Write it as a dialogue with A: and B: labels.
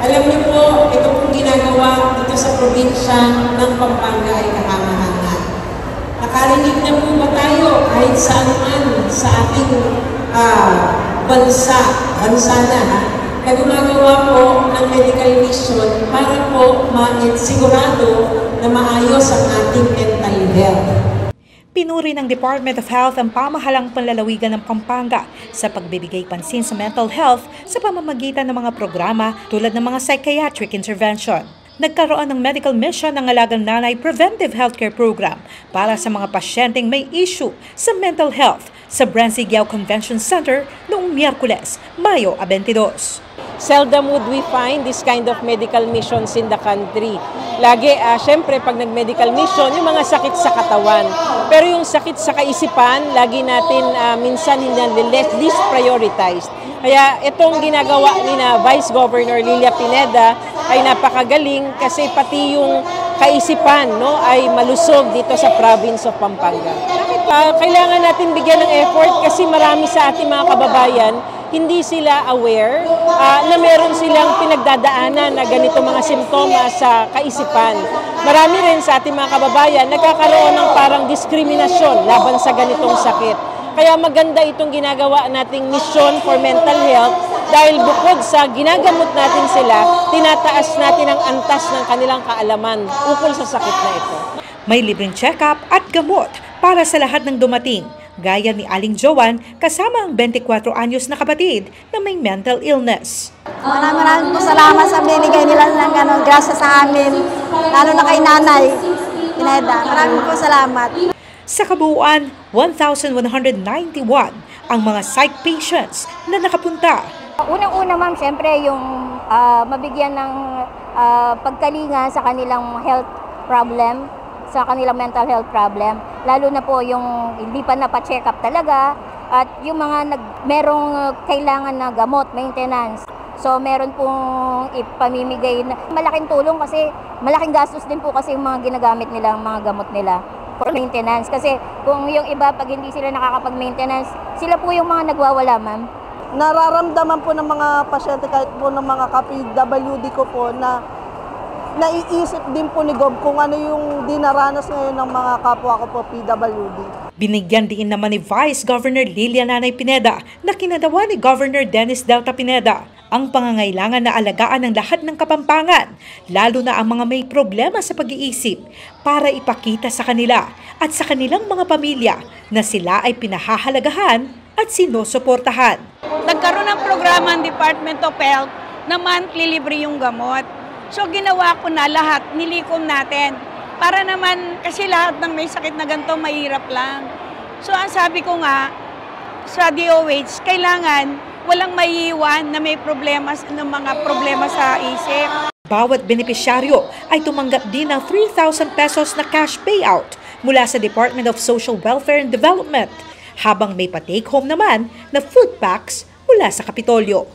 A: Alam niyo po, ito pong ginagawa dito sa probinsya ng Pampanga ay kahangahangan. Nakarinig na po ba tayo kahit saan man sa ating bansa na na gumagawa po ng medical mission para po sigurado na maayos ang ating mental health.
B: Pinuri ng Department of Health ang pamahalang panlalawigan ng Pampanga sa pagbibigay pansin sa mental health sa pamamagitan ng mga programa tulad ng mga psychiatric intervention. Nagkaroon ng medical mission ng Alagang Nanay Preventive Healthcare Program para sa mga pasyenteng may issue sa mental health sa Bransigiao Convention Center noong Miyerkules, Mayo 22.
C: Seldom would we find this kind of medical missions in the country. Lagi, syempre, pag nag-medical mission, yung mga sakit sa katawan. Pero yung sakit sa kaisipan, lagi natin minsan least prioritized. Kaya itong ginagawa ni na Vice Governor Lilia Pineda ay napakagaling kasi pati yung kaisipan ay malusog dito sa province of Pampanga. Kailangan natin bigyan ng effort kasi marami sa ating mga kababayan hindi sila aware na meron silang pinagdadaanan na ganito mga simptomas sa kaisipan. Marami rin sa ating mga kababayan nagkakaroon ng parang diskriminasyon laban sa ganitong sakit. Kaya maganda itong ginagawa nating mission for mental health dahil bukod sa ginagamot natin sila, tinataas natin ang antas ng kanilang kaalaman ukol sa sakit na ito.
B: May libreng check-up at gamot para sa lahat ng dumating, gaya ni Aling Joan kasama ang 24 anyos na kapatid na may mental illness.
D: Maraming po salamat sa binigay nila ng grasya sa amin, lalo na kay Nanay Pineda. Maraming po salamat.
B: Sa kabuuan, 1,191 ang mga psych patients na nakapunta.
E: Unang-una ma'am, siyempre yung mabigyan ng pagkalinga sa kanilang health problem, sa kanilang mental health problem, lalo na po yung hindi pa napa-check up talaga at yung mga merong kailangan na gamot, maintenance. So meron pong ipamimigay na malaking tulong kasi malaking gastos din po kasi yung mga ginagamit nila, mga gamot nila for maintenance. Kasi kung yung iba pag hindi sila nakakapag-maintenance, sila po yung mga nagwawala ma'am.
D: Nararamdaman po ng mga pasyente kahit po ng mga ka-PWD ko po na naiisip din po ni Gob kung ano yung dinaranas ngayon ng mga kapwa ko po PWD.
B: Binigyan din naman ni Vice Governor Lilia Nanay Pineda na kinadawa ni Governor Dennis Delta Pineda ang pangangailangan na alagaan ng lahat ng Kapampangan, lalo na ang mga may problema sa pag-iisip, para ipakita sa kanila at sa kanilang mga pamilya na sila ay pinahahalagahan at sinusuportahan.
F: Nagkaroon ng programa ng Department of Health na monthly libre yung gamot. So ginawa ko na lahat, nilikom natin. Para naman, kasi lahat ng may sakit na ganito, mahirap lang. So ang sabi ko nga, sa DOH, kailangan walang maiiwan na may problema ng mga problema sa isip.
B: Bawat benepisyaryo ay tumanggap din ng 3,000 pesos na cash payout mula sa Department of Social Welfare and Development, habang may pa-take home naman na food packs mula sa Kapitolyo.